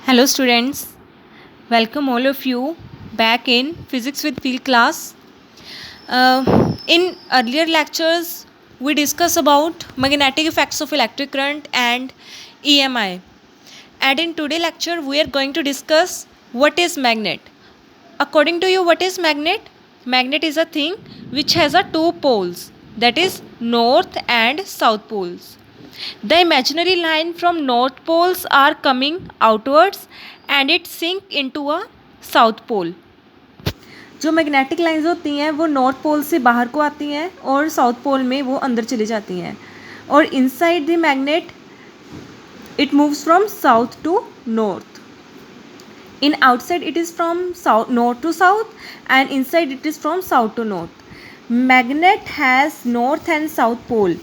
Hello students, welcome all of you back in Physics with Field class. In earlier lectures, we discussed about magnetic effects of electric current and EMI. And in today's lecture, we are going to discuss what is magnet. According to you, what is magnet? Magnet is a thing which has a two poles, that is north and south poles. The imaginary line from north poles are coming outwards and it sink into a south pole. जो magnetic lines होती हैं वो north pole से बाहर को आती हैं और साउथ पोल में वो अंदर चली जाती हैं और inside the magnet it moves from south to north. In outside it is from north to south and inside it is from south to north. Magnet has north and south pole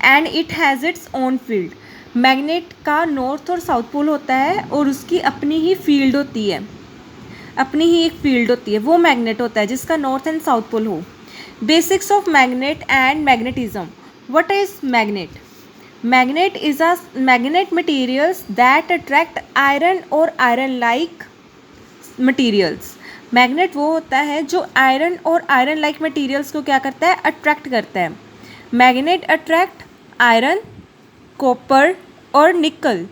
and it has its own field. Magnet का north और south पोल होता है और उसकी अपनी ही field होती है, अपनी ही एक फील्ड होती है. वो मैग्नेट होता है जिसका नॉर्थ एंड साउथ पोल हो. Basics of magnet and magnetism. What is magnet? Magnet is a magnet materials that attract iron or iron like materials. Magnet वो होता है जो आयरन और आयरन लाइक मटेरियल्स को क्या करता है? अट्रैक्ट करता है. मैग्नेट अट्रैक्ट आयरन, कॉपर और निकल.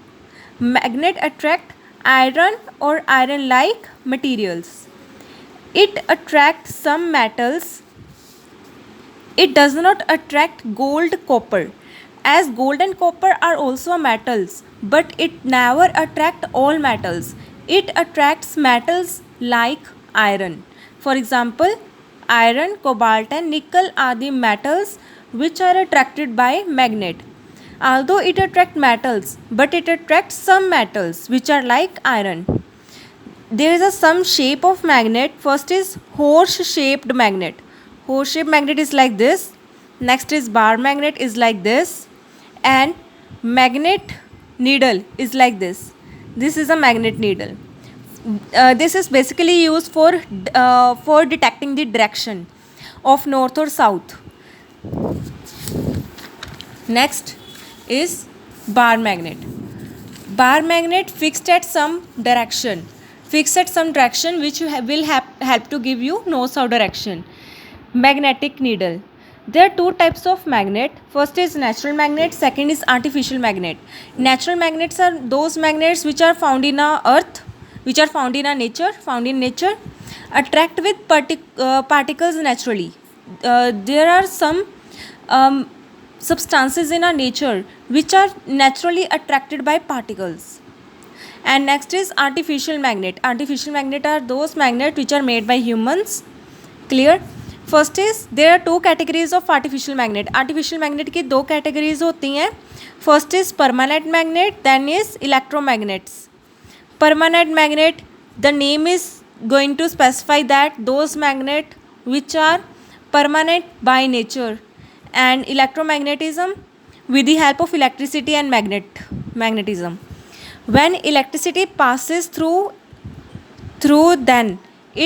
मैग्नेट अट्रैक्ट आयरन और iron like materials. It attract some metals. It does not attract gold, copper. As gold and copper are also metals, but it never attract all metals. It attracts metals like iron. For example, iron, cobalt and nickel are the metals which are attracted by magnet. Although it attracts metals, but it attracts some metals which are like iron. There is a some shape of magnet. First is horse-shaped magnet. Horse-shaped magnet is like this. Next is bar magnet is like this. And magnet needle is like this. This is a magnet needle. This is basically used for detecting the direction of north or south. Next is bar magnet. Bar magnet fixed at some direction. Fixed at some direction which will help to give you north-south direction. Magnetic needle. There are two types of magnet. First is natural magnet, second is artificial magnet. Natural magnets are those magnets which are found in our earth, which are found in nature, attract with particles naturally. There are some substances in our nature which are naturally attracted by particles. And next is artificial magnet. Artificial magnet are those magnets which are made by humans. Clear? First is there are two categories of artificial magnet. Artificial magnet की दो categories होती हैं. First is permanent magnet, then is electromagnets. Permanent magnet, the name is going to specify that those magnet which are permanent by nature. And electromagnetism with the help of electricity and magnetism. When electricity passes through then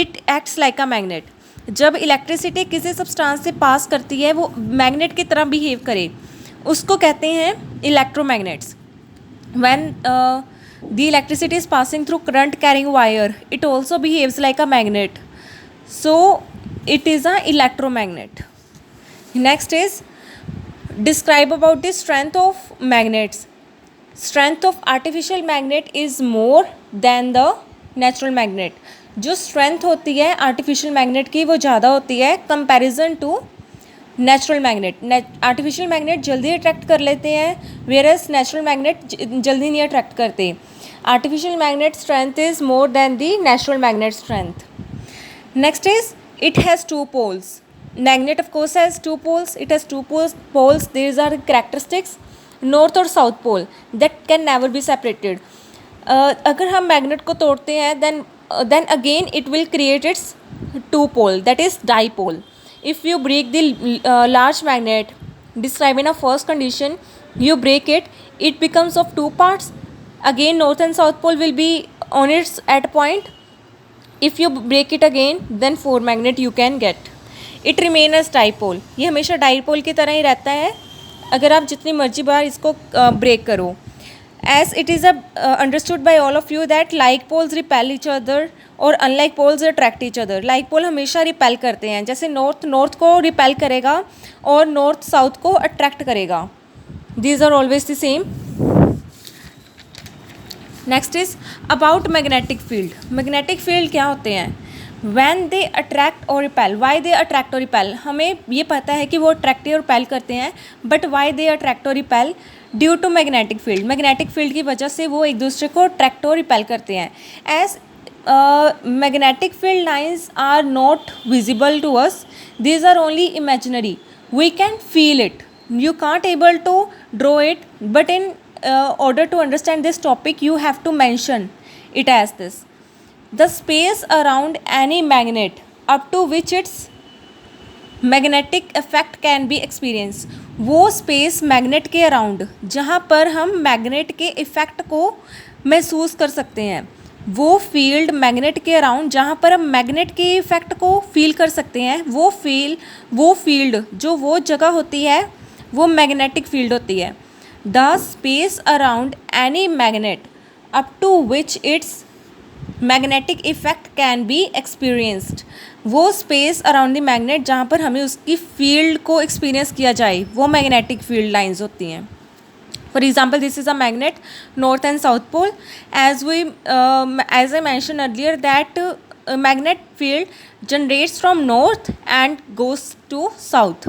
it acts like a magnet. जब electricity किसी substance से पास करती है वो magnet की तरह behave करे उसको कहते हैं electromagnets. When the electricity is passing through current carrying wire it also behaves like a magnet, so it is a electromagnet. Next is describe about the strength of magnets. Strength of artificial magnet is more than the natural magnet. जो strength होती है artificial magnet की वो ज़्यादा होती है comparison to natural magnet. Artificial magnet जल्दी attract कर लेते हैं वेयरएज नेचुरल मैग्नेट जल्दी नहीं अट्रैक्ट करते. Artificial magnet strength is more than the natural magnet strength. Next is it has two poles. Magnet of course has two poles. It has two poles. These are characteristics north और south pole that can never be separated. अगर हम magnet को तोड़ते हैं then again it will create its two pole, that is dipole. If you break the large magnet described in a first condition, you break it becomes of two parts. Again north and south pole will be on its at point. If you break it again then four magnet you can get. It remain as dipole. ये हमेशा dipole की तरह ही रहता है अगर आप जितनी मर्जी बार इसको ब्रेक करो. as it is understood by all of you that like poles repel each other और unlike poles attract each other. Like pole हमेशा रिपेल करते हैं, जैसे नॉर्थ नॉर्थ को रिपेल करेगा और नॉर्थ साउथ को अट्रैक्ट करेगा. These are always the same. Next is about magnetic field. Magnetic field क्या होते हैं? वैन दे अट्रैक्ट और रिपेल. वाई दे अट्रैक्ट और रिपेल, हमें ये पता है कि वो अट्रैक्ट और रिपेल करते हैं, बट वाई दे अट्रैक्ट और repel? Due to magnetic field. Magnetic field की वजह से वो एक दूसरे को अट्रैक्ट और रिपेल करते हैं. As magnetic field lines are not visible to us, these are only imaginary, we can feel it, you can't able to draw it, but in order to understand this topic you have to mention it as this: the space around any magnet up to which its magnetic effect can be experienced. वो space magnet के around जहाँ पर हम magnet के effect को महसूस कर सकते हैं, वो फील्ड मैग्नेट के अराउंड जहाँ पर हम मैग्नेट के इफ़ेक्ट को फील कर सकते हैं, वो फील्ड जो वो जगह होती है वो मैग्नेटिक फील्ड होती है. The space around any magnet up to which its magnetic effect can be experienced. वो स्पेस अराउंड द मैग्नेट जहाँ पर हमें उसकी फील्ड को एक्सपीरियंस किया जाए, वो मैग्नेटिक फील्ड लाइंस होती हैं. For example, this is a magnet, north and south pole. As I mentioned earlier that magnet field generates from north and goes to south.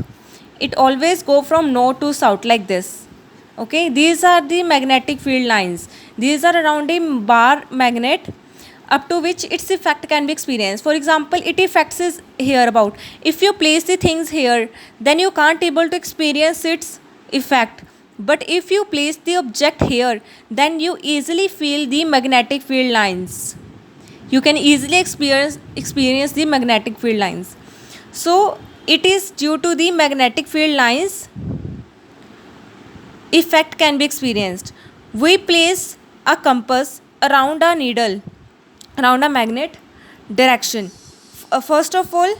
It always go from north to south like this. Okay, these are the magnetic field lines. These are around a bar magnet up to which its effect can be experienced. For example, it effects is here about. If you place the things here, then you can't able to experience its effect. But if you place the object here, then you easily feel the magnetic field lines. You can easily experience the magnetic field lines. So it is due to the magnetic field lines effect can be experienced. We place a compass around a needle, around a magnet direction. First of all,